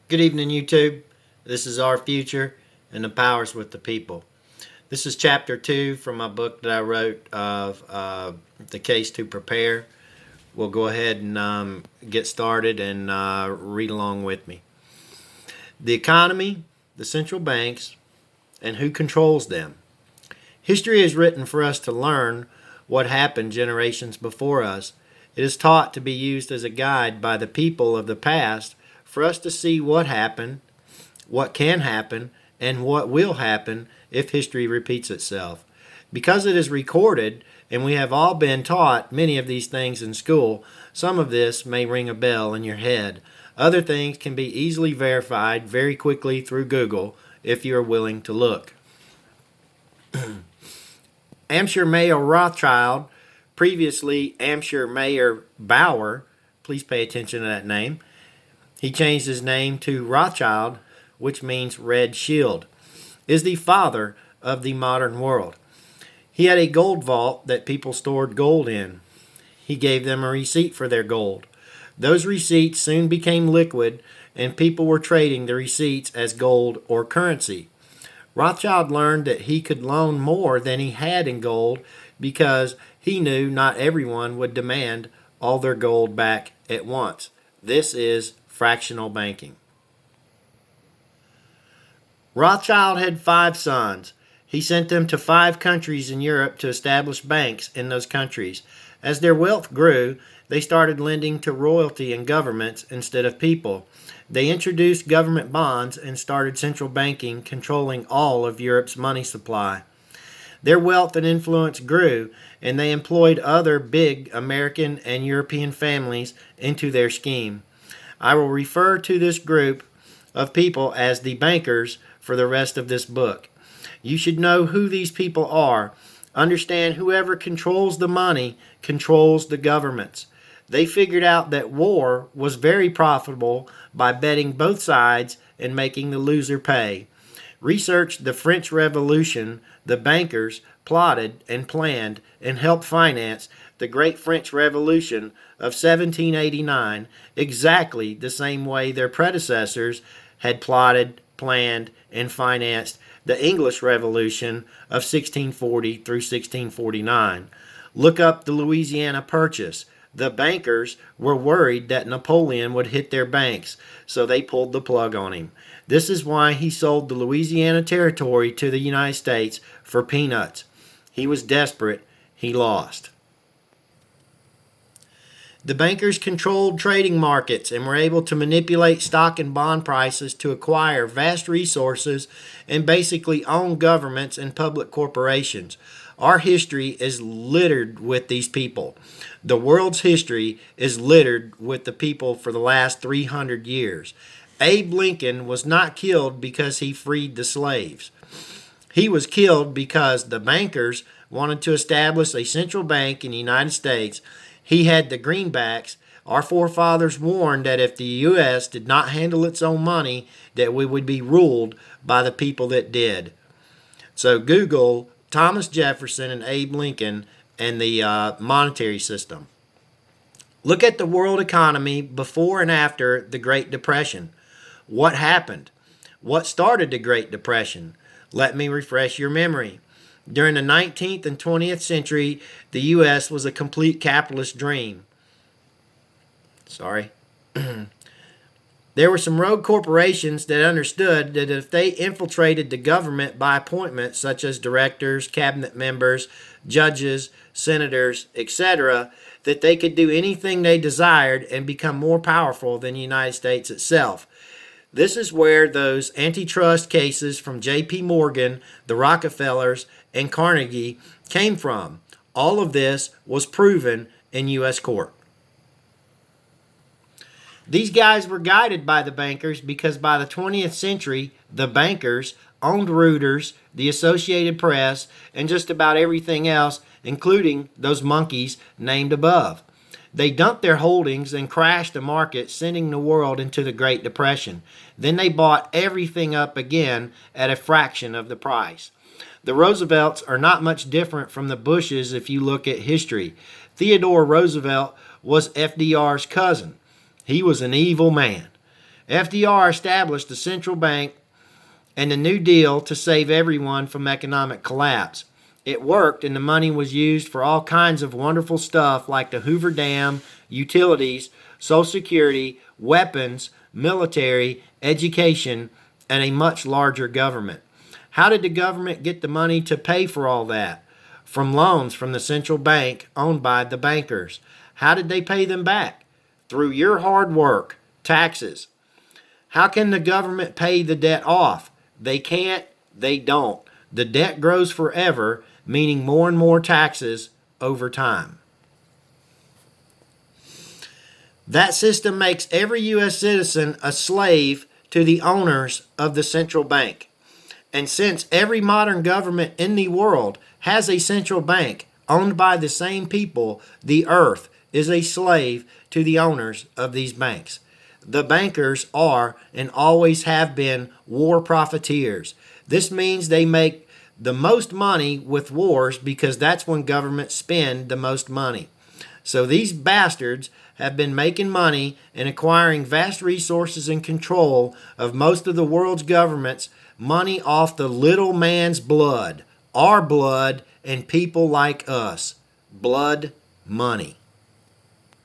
Good evening, YouTube. This is Our Future and the Powers with the People. This is chapter 2 from my book that I wrote of The Case to Prepare. We'll go ahead and get started and read along with me. The economy, the central banks, and who controls them. History is written for us to learn what happened generations before us. It is taught to be used as a guide by the people of the past for us to see what happened, what can happen, and what will happen if history repeats itself. Because it is recorded, and we have all been taught many of these things in school, some of this may ring a bell in your head. Other things can be easily verified very quickly through Google if you are willing to look. Hampshire Mayor Rothschild, previously Hampshire Mayor Bauer, please pay attention to that name. He changed his name to Rothschild, which means red shield, is the father of the modern world. He had a gold vault that people stored gold in. He gave them a receipt for their gold. Those receipts soon became liquid, and people were trading the receipts as gold or currency. Rothschild learned that he could loan more than he had in gold because he knew not everyone would demand all their gold back at once. This is fractional banking. Rothschild had 5 sons. He sent them to 5 countries in Europe to establish banks in those countries. As their wealth grew, they started lending to royalty and governments instead of people. They introduced government bonds and started central banking, controlling all of Europe's money supply. Their wealth and influence grew, and they employed other big American and European families into their scheme. I will refer to this group of people as the bankers for the rest of this book. You should know who these people are. Understand whoever controls the money controls the governments. They figured out that war was very profitable by betting both sides and making the loser pay. Research the French Revolution. The bankers plotted and planned and helped finance the Great French Revolution of 1789 exactly the same way their predecessors had plotted, planned, and financed the English Revolution of 1640 through 1649. Look up the Louisiana Purchase. The bankers were worried that Napoleon would hit their banks, so they pulled the plug on him. This is why he sold the Louisiana Territory to the United States for peanuts. He was desperate. He lost. The bankers controlled trading markets and were able to manipulate stock and bond prices to acquire vast resources and basically own governments and public corporations. Our history is littered with these people. The world's history is littered with the people for the last 300 years. Abe Lincoln was not killed because he freed the slaves. He was killed because the bankers wanted to establish a central bank in the United States. He had the greenbacks. Our forefathers warned that if the U.S. did not handle its own money, that we would be ruled by the people that did. So Google Thomas Jefferson and Abe Lincoln and the monetary system. Look at the world economy before and after the Great Depression. What happened? What started the Great Depression? Let me refresh your memory. During the 19th and 20th century, the U.S. was a complete capitalist dream. There were some rogue corporations that understood that if they infiltrated the government by appointment, such as directors, cabinet members, judges, senators, etc., that they could do anything they desired and become more powerful than the United States itself. This is where those antitrust cases from J.P. Morgan, the Rockefellers, and Carnegie came from. All of this was proven in U.S. court. These guys were guided by the bankers because by the 20th century, the bankers owned Reuters, the Associated Press, and just about everything else, including those monkeys named above. They dumped their holdings and crashed the market, sending the world into the Great Depression. Then they bought everything up again at a fraction of the price. The Roosevelts are not much different from the Bushes if you look at history. Theodore Roosevelt was FDR's cousin. He was an evil man. FDR established the central bank and the New Deal to save everyone from economic collapse. It worked, and the money was used for all kinds of wonderful stuff like the Hoover Dam, utilities, Social Security, weapons, military, education, and a much larger government. How did the government get the money to pay for all that? From loans from the central bank owned by the bankers. How did they pay them back? Through your hard work, taxes. How can the government pay the debt off? They can't, they don't. The debt grows forever, meaning more and more taxes over time. That system makes every U.S. citizen a slave to the owners of the central bank. And since every modern government in the world has a central bank owned by the same people, the earth is a slave to the owners of these banks. The bankers are and always have been war profiteers. This means they make the most money with wars because that's when governments spend the most money. So these bastards have been making money and acquiring vast resources and control of most of the world's governments, money off the little man's blood, our blood, and people like us. Blood money.